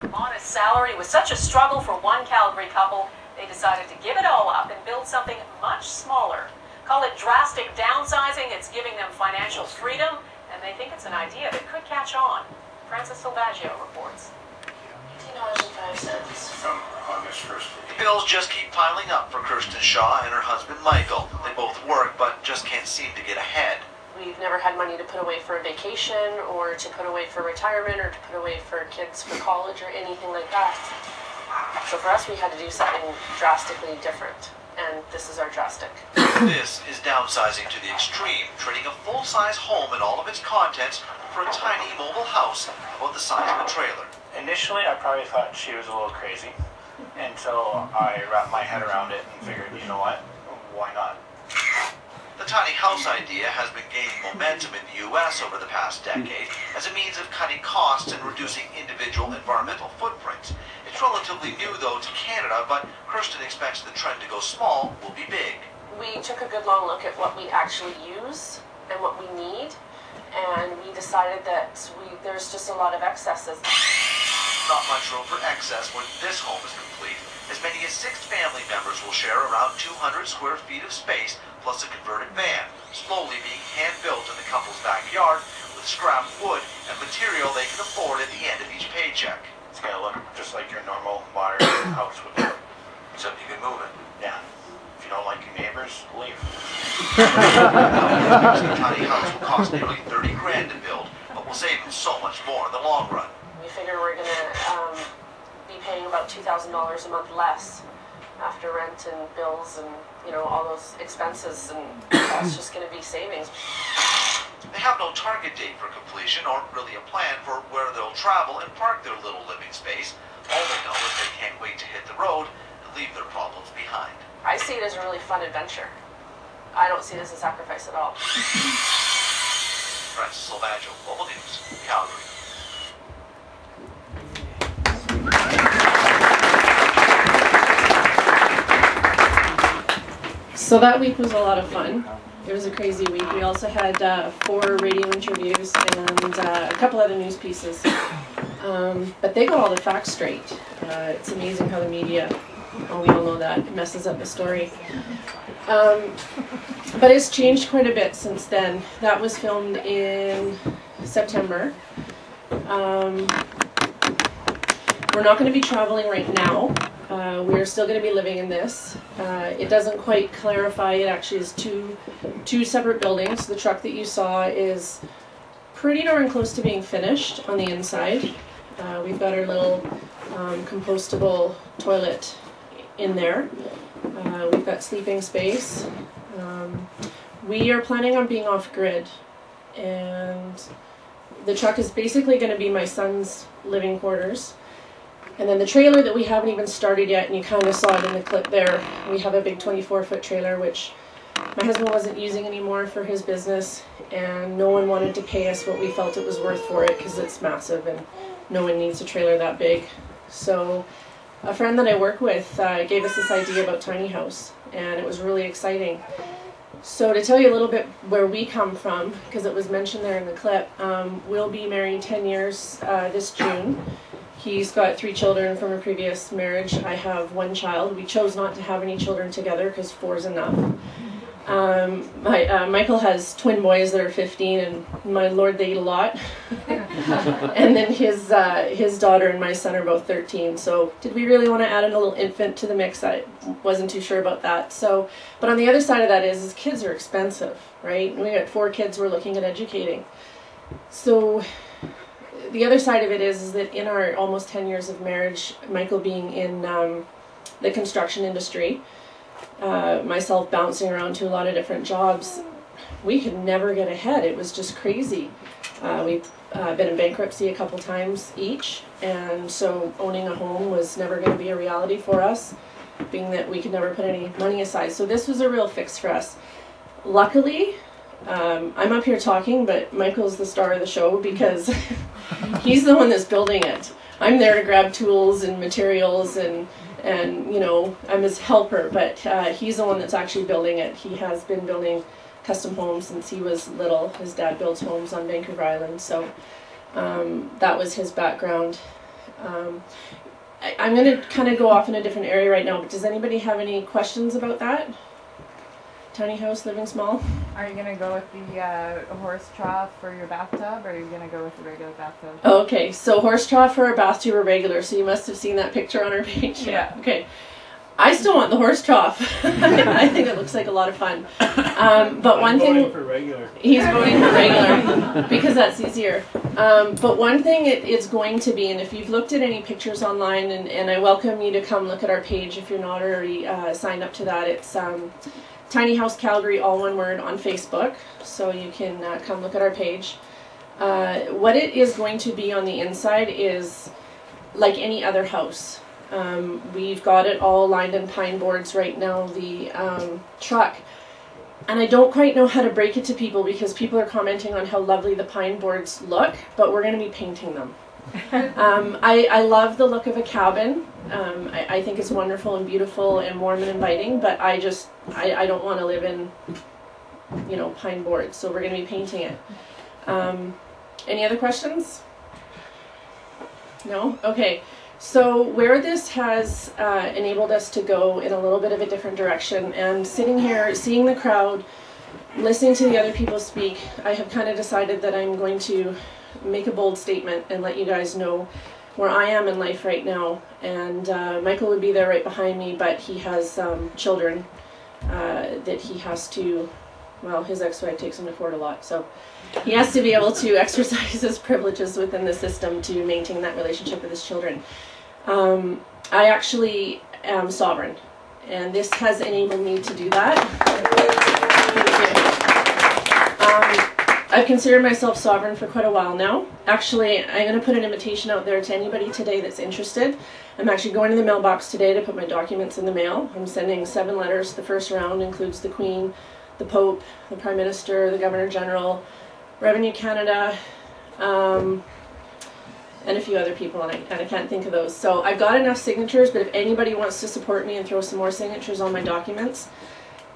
Modest salary was such a struggle for one Calgary couple, they decided to give it all up and build something much smaller. Call it drastic downsizing. It's giving them financial freedom, and they think it's an idea that could catch on. Francis Silvaggio reports. $18.05 from August 1st. Bills just keep piling up for Kirsten Shaw and her husband Michael. They both work, but just can't seem to get ahead. We've never had money to put away for a vacation, or to put away for retirement, or to put away for kids for college, or anything like that. So for us, we had to do something drastically different, and this is our drastic. This is downsizing to the extreme, trading a full-size home and all of its contents for a tiny mobile house about the size of a trailer. Initially, I probably thought she was a little crazy until I wrapped my head around it and figured, you know what, why not? The tiny house idea has been gaining momentum in the U.S. over the past decade as a means of cutting costs and reducing individual environmental footprints. It's relatively new, though, to Canada, but Kirsten expects the trend to go small will be big. We took a good long look at what we actually use and what we need, and we decided that there's just a lot of excesses. Not much room for excess when this home is complete. As many as 6 family members will share around 200 square feet of space, plus a converted van, slowly being hand-built in the couple's backyard with scrap wood and material they can afford at the end of each paycheck. It's going to look just like your normal modern house would look. Except you can move it. Yeah. If you don't like your neighbors, leave. The tiny house will cost nearly 30 grand to build, but will save them so much more in the long run. We figure we're going to be paying about $2,000 a month less after rent and bills and, you know, all those expenses, and that's just going to be savings. They have no target date for completion or really a plan for where they'll travel and park their little living space. All they know is they can't wait to hit the road and leave their problems behind. I see it as a really fun adventure. I don't see it as a sacrifice at all. Francis Silvaggio, Global News, Calgary. So that week was a lot of fun. It was a crazy week. We also had 4 radio interviews and a couple other news pieces. But they got all the facts straight. It's amazing how the media, we all know that, messes up the story. But it's changed quite a bit since then. That was filmed in September. We're not going to be traveling right now. We're still going to be living in this. It doesn't quite clarify. It actually is two separate buildings. The truck that you saw is pretty darn close to being finished on the inside. We've got our little compostable toilet in there. We've got sleeping space. We are planning on being off-grid, and the truck is basically going to be my son's living quarters. And then the trailer that we haven't even started yet, and you kind of saw it in the clip there, we have a big 24-foot trailer, which my husband wasn't using anymore for his business, and no one wanted to pay us what we felt it was worth for it, because it's massive, and no one needs a trailer that big. So a friend that I work with gave us this idea about tiny house, and it was really exciting. So to tell you a little bit where we come from, because it was mentioned there in the clip, we'll be married 10 years this June. He's got 3 children from a previous marriage. I have 1 child. We chose not to have any children together because 4 is enough. Michael has twin boys that are 15, and my lord, they eat a lot. And then his daughter and my son are both 13. So did we really want to add a little infant to the mix? I wasn't too sure about that. So, but on the other side of that is kids are expensive, right? We got 4 kids we're looking at educating. So the other side of it is that in our almost 10 years of marriage, Michael being in the construction industry, myself bouncing around to a lot of different jobs, we could never get ahead. It was just crazy. We've been in bankruptcy a couple times each, and so owning a home was never going to be a reality for us, being that we could never put any money aside. So this was a real fix for us. Luckily, I'm up here talking, but Michael's the star of the show because he's the one that's building it. I'm there to grab tools and materials and you know, I'm his helper, but he's the one that's actually building it. He has been building custom homes since he was little. His dad builds homes on Vancouver Island, so that was his background. I'm going to kind of go off in a different area right now, but does anybody have any questions about that? Tiny house, living small? Are you going to go with the horse trough for your bathtub, or are you going to go with the regular bathtub? Okay, so horse trough for our bathtub are regular, so you must have seen that picture on our page. Yeah. Okay. I still want the horse trough. I think it looks like a lot of fun. But one thing... voting for regular. He's voting for regular because that's easier. But one thing it's going to be, and if you've looked at any pictures online, and I welcome you to come look at our page if you're not already signed up to that, it's Tiny House Calgary, all one word, on Facebook, so you can come look at our page. What it is going to be on the inside is like any other house. We've got it all lined in pine boards right now, the truck. And I don't quite know how to break it to people because people are commenting on how lovely the pine boards look, but we're going to be painting them. I love the look of a cabin. I think it's wonderful and beautiful and warm and inviting, but I don't want to live in, you know, pine boards, so we're going to be painting it. Any other questions? No? Okay. So where this has enabled us to go in a little bit of a different direction, and sitting here, seeing the crowd, listening to the other people speak, I have kind of decided that I'm going to make a bold statement and let you guys know where I am in life right now. And Michael would be there right behind me, but he has children that he has to, well, his ex-wife takes him to court a lot, so he has to be able to exercise his privileges within the system to maintain that relationship with his children. I actually am sovereign, and this has enabled me to do that. I've considered myself sovereign for quite a while now. Actually, I'm going to put an invitation out there to anybody today that's interested. I'm actually going to the mailbox today to put my documents in the mail. I'm sending 7 letters. The first round includes the Queen, the Pope, the Prime Minister, the Governor General, Revenue Canada, and a few other people, and I can't think of those. So I've got enough signatures, but if anybody wants to support me and throw some more signatures on my documents,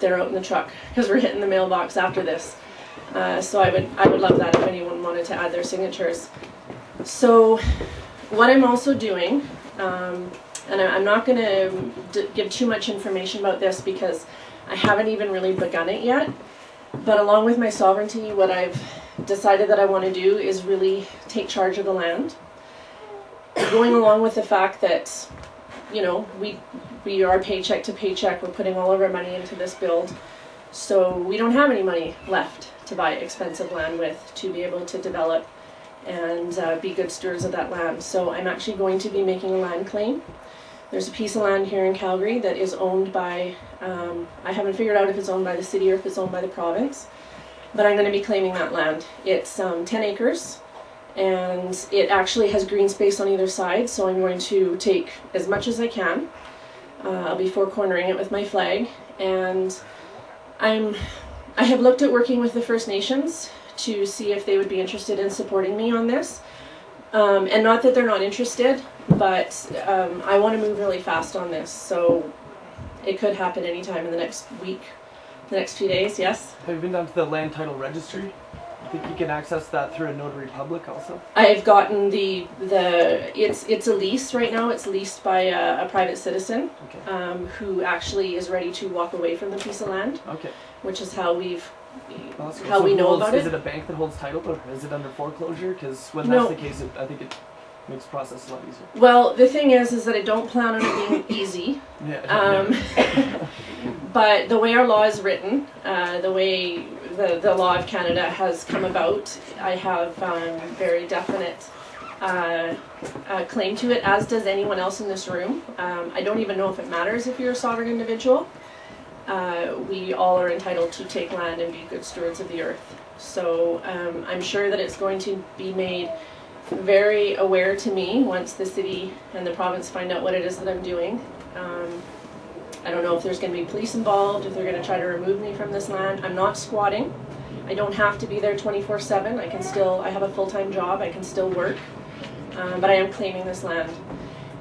they're out in the truck, because we're hitting the mailbox after this. So I would love that if anyone wanted to add their signatures. So what I'm also doing, and I'm not going to give too much information about this because I haven't even really begun it yet, but along with my sovereignty, what I've decided that I want to do is really take charge of the land. Going along with the fact that, you know, we are paycheck to paycheck, we're putting all of our money into this build, so we don't have any money left to buy expensive land with to be able to develop and be good stewards of that land. So I'm actually going to be making a land claim. There's a piece of land here in Calgary that is owned by, I haven't figured out if it's owned by the city or if it's owned by the province, but I'm going to be claiming that land. It's 10 acres, and it actually has green space on either side, so I'm going to take as much as I can. I'll be four-cornering it with my flag, and I have looked at working with the First Nations to see if they would be interested in supporting me on this. And not that they're not interested, but I want to move really fast on this, so it could happen anytime in the next week, the next few days. Yes? Have you been down to the land title registry? I think you can access that through a notary public also. I've gotten it's a lease right now. It's leased by a private citizen, okay, who actually is ready to walk away from the piece of land. Okay. Which is how we know about it. Is it a bank that holds title, or is it under foreclosure? Because when that's the case, I think it makes the process a lot easier. Well, the thing is that I don't plan on it being easy. Yeah. But the way our law is written, the way the law of Canada has come about, I have very definite claim to it, as does anyone else in this room. I don't even know if it matters if you're a sovereign individual. We all are entitled to take land and be good stewards of the earth. So I'm sure that it's going to be made very aware to me once the city and the province find out what it is that I'm doing. I don't know if there's going to be police involved, if they're going to try to remove me from this land. I'm not squatting. I don't have to be there 24/7. I have a full-time job, I can still work, but I am claiming this land.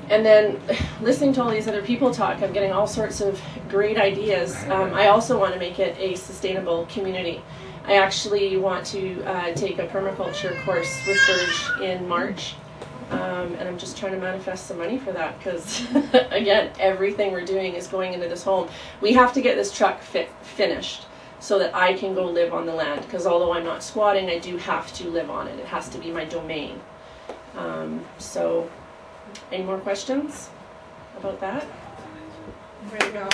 And then listening to all these other people talk, I'm getting all sorts of great ideas. I also want to make it a sustainable community. I actually want to take a permaculture course with Burge in March, And I'm just trying to manifest some money for that because, again, everything we're doing is going into this home. We have to get this truck finished so that I can go live on the land, because although I'm not squatting, I do have to live on it. It has to be my domain. So, any more questions about that? Way to go.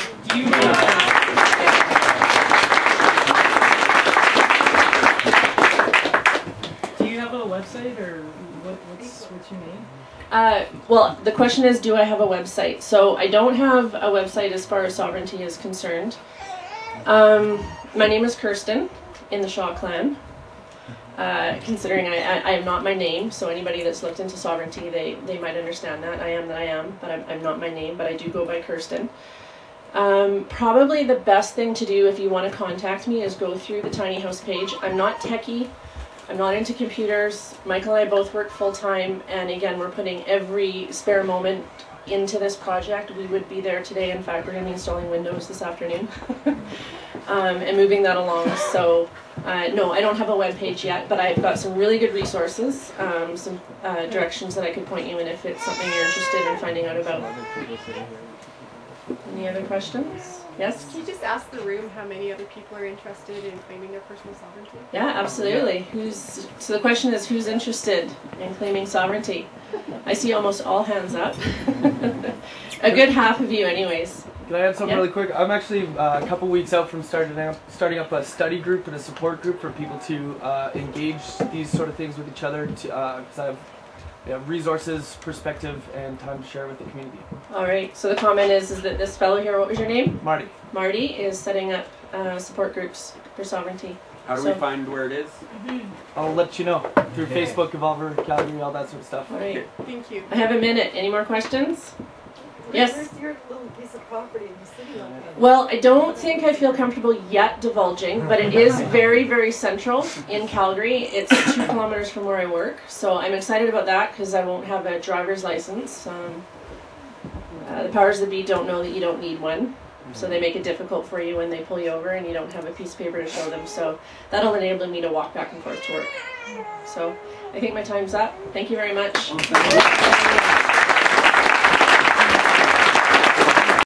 Do you have a website, or what's your name? Well, the question is, do I have a website? So I don't have a website as far as sovereignty is concerned. My name is Kirsten in the Shaw clan. Considering I am not my name, so anybody that's looked into sovereignty, they might understand that. I am, but I'm not my name, but I do go by Kirsten. Probably the best thing to do if you want to contact me is go through the tiny house page. I'm not techie. I'm not into computers. Michael and I both work full-time, and again, we're putting every spare moment into this project. We would be there today. In fact, we're going to be installing windows this afternoon and moving that along. So no, I don't have a web page yet, but I've got some really good resources, some directions that I could point you in if it's something you're interested in finding out about. Any other questions? Yes? Can you just ask the room how many other people are interested in claiming their personal sovereignty? Yeah, absolutely. So the question is, who's interested in claiming sovereignty? I see almost all hands up. A good half of you anyways. Can I add something really quick? I'm actually a couple weeks out from starting up a study group and a support group for people to engage these sort of things with each other, because I have resources, perspective, and time to share with the community. All right, so the comment is that this fellow here, what was your name? Marty. Marty is setting up support groups for sovereignty. How do we find where it is? I'll let you know through Facebook, Evolver, Calgary, all that sort of stuff. All right. Thank you. I have a minute. Any more questions? Yes? Where's your little piece of property in the city on that? Well, I don't think I feel comfortable yet divulging, but it is very, very central in Calgary. It's 2 kilometers from where I work, so I'm excited about that because I won't have a driver's license. The powers that be don't know that you don't need one, so they make it difficult for you when they pull you over and you don't have a piece of paper to show them. So that'll enable me to walk back and forth to work. So I think my time's up. Thank you very much.